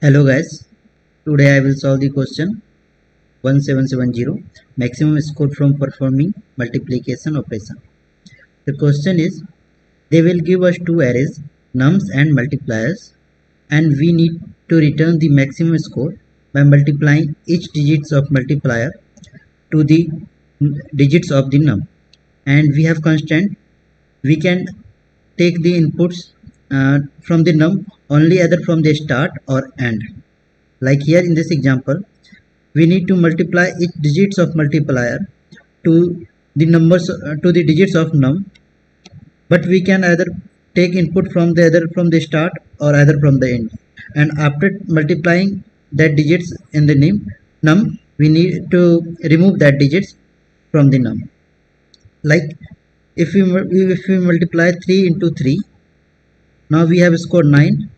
Hello guys, today I will solve the question 1770 maximum score from performing multiplication operation. The question is, they will give us two arrays nums and multipliers, and we need to return the maximum score by multiplying each digits of multiplier to the digits of the num. And we have constant, we can take the inputs from the num only either from the start or end. Like here in this example, we need to multiply each digits of multiplier to the numbers to the digits of num, but we can either take input from the start or either from the end. And after multiplying that digits in the num, we need to remove that digits from the num. Like if we multiply 3 into 3, now we have scored 9,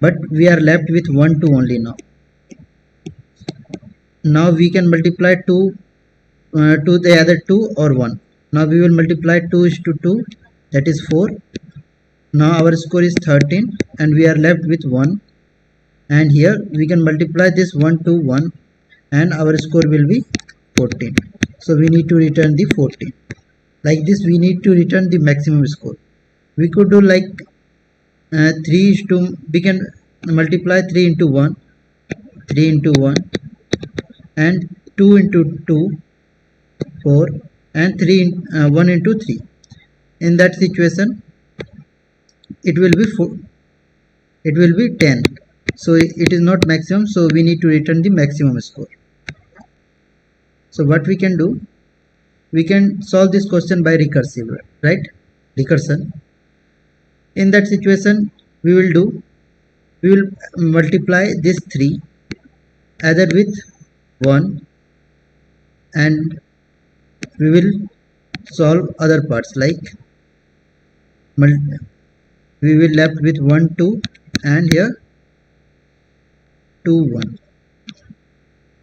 but we are left with 1 2 only now. Now we can multiply 2 to the other 2 or 1. Now we will multiply 2 is to 2, that is 4. Now our score is 13 and we are left with 1. And here we can multiply this 1 to 1 and our score will be 14. So we need to return the 14. Like this we need to return the maximum score. We could do like 3 is to, we can multiply 3 into 1, 3 into 1, and 2 into 2, 4, and 1 into 3. In that situation it will be 4, it will be 10. So it is not maximum, so we need to return the maximum score. So what we can do, we can solve this question by recursive, right? Recursion. In that situation we will multiply this 3 either with 1, and we will solve other parts, like we will left with 1 2 and here 2 1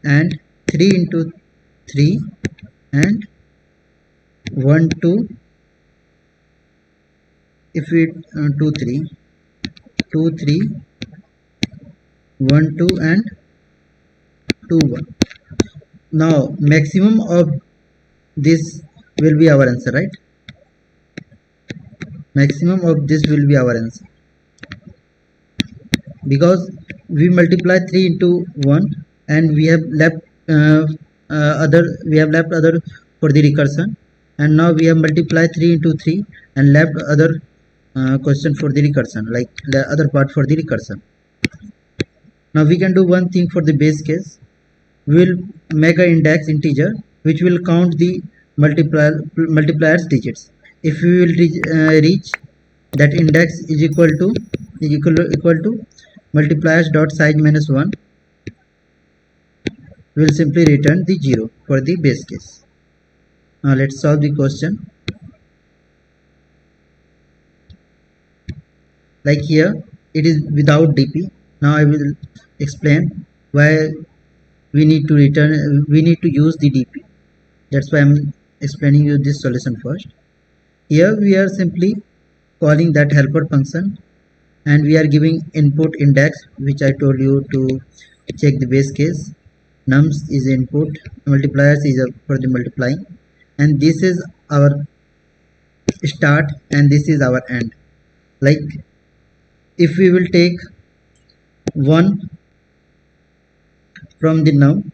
and 3 into 3 and 1 2, if we 2 3 2 3 1 2 and 2 1. Now maximum of this will be our answer, right? Maximum of this will be our answer, because we multiply 3 into 1 and we have left other for the recursion, and now we have multiplied 3 into 3 and left other question for the recursion, like the other part for the recursion. Now we can do one thing for the base case. We will make an index integer which will count the multipliers digits. If we will reach that index is equal to multipliers dot size minus 1, we will simply return the 0 for the base case. Now let's solve the question. Like here it is without dp. Now I will explain why we need to use the dp. That's why I'm explaining you this solution first. Here we are simply calling that helper function and we are giving input index, which I told you to check the base case. Nums is input, multipliers is for the multiplying, and this is our start and this is our end. Like if we will take 1 from the num,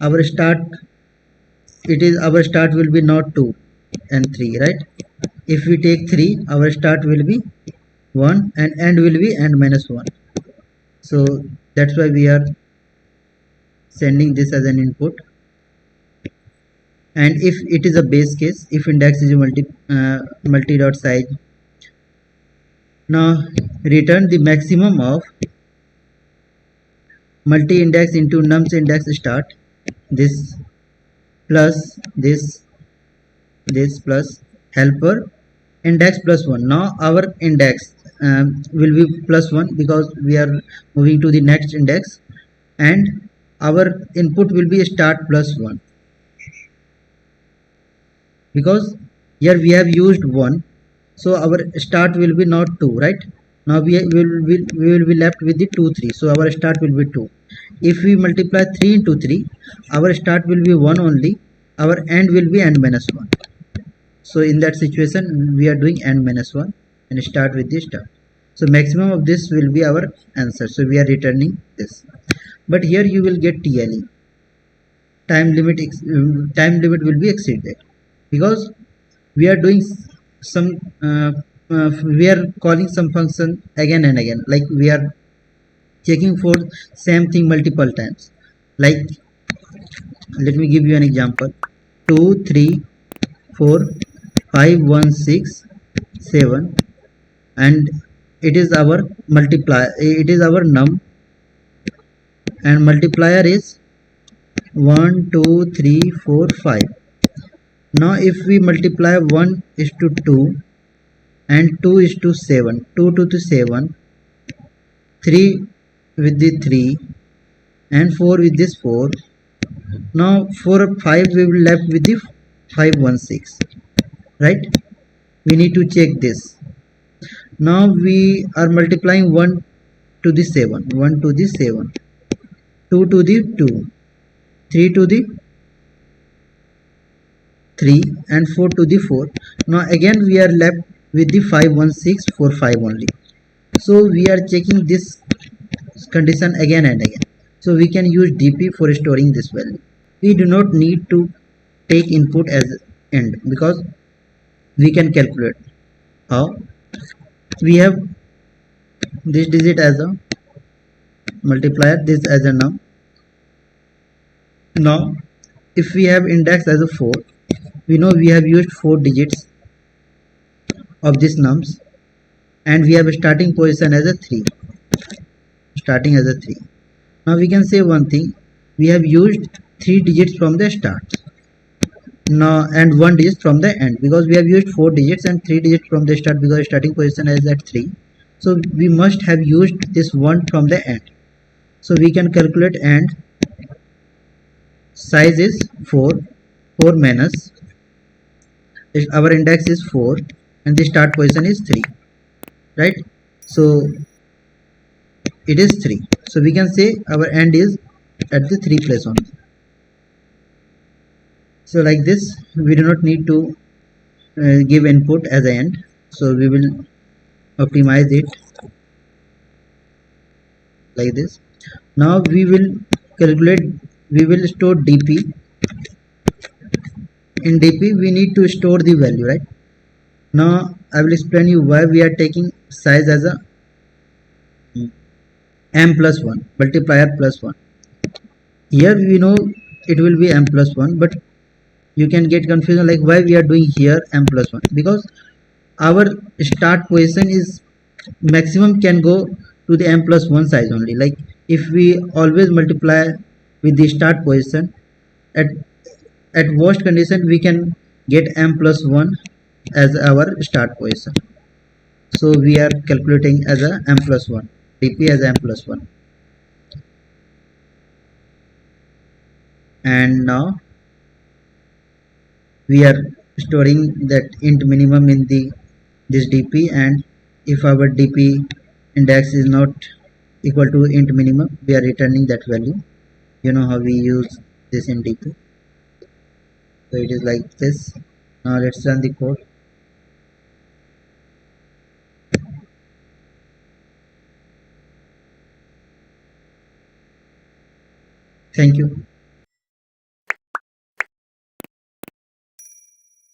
our start will be not 2 and 3, right? If we take 3, our start will be 1 and end will be end minus 1. So that's why we are sending this as an input. And if it is a base case, if index is a multi dot size, now return the maximum of multi index into nums index start, this plus this plus helper index plus 1. Now our index will be plus 1 because we are moving to the next index, and our input will be start plus 1, because here we have used 1, so our start will be not 2, right? Now we will be left with the 2 3, so our start will be 2. If we multiply 3 into 3, our start will be 1 only, our end will be n minus 1. So in that situation we are doing n minus 1 and start with the start. So maximum of this will be our answer, so we are returning this. But here you will get TLE, time limit will be exceeded, because we are doing some we are calling some function again and again, like we are checking for same thing multiple times. Like, let me give you an example: 2 3 4 5 1 6 7, and it is our multiply, it is our num, and multiplier is 1 2 3 4 5. Now if we multiply 1 is to 2 and 2 is to 7, 2 to the 7, 3 with the 3 and 4 with this 4. Now for 5 we will left with the 516, right? We need to check this. Now we are multiplying 1 to the 7, 1 to the 7, 2 to the 2, 3 to the 3 and 4 to the 4. Now again we are left with the 51645 only. So we are checking this condition again and again. So we can use DP for storing this value. We do not need to take input as end, because we can calculate. How? We have this digit as a multiplier, this as a num. Now if we have index as a 4, we know we have used 4 digits of this nums, and we have a starting position as a 3, starting as a 3. Now we can say one thing: we have used 3 digits from the start now and 1 digit from the end, because we have used 4 digits and 3 digits from the start, because starting position is at 3. So we must have used this 1 from the end. So we can calculate, and size is 4, 4 minus, our index is 4 and the start position is 3, right? So it is 3, so we can say our end is at the 3 place only. So like this, we do not need to give input as an end, so we will optimize it like this. Now we will calculate, we will store DP. In DP we need to store the value, right? Now I will explain you why we are taking size as a m plus 1, multiplier plus 1. Here we know it will be m plus 1, but you can get confusion like why we are doing here m plus 1, because our start position is maximum can go to the m plus 1 size only. Like if we always multiply with the start position, at worst condition we can get m plus 1 as our start position. So we are calculating as a m plus 1, DP as m plus 1. And now we are storing that int minimum in the this DP, and if our DP index is not equal to int minimum, we are returning that value. You know how we use this in DP. So it is like this. Now let's run the code. Thank you.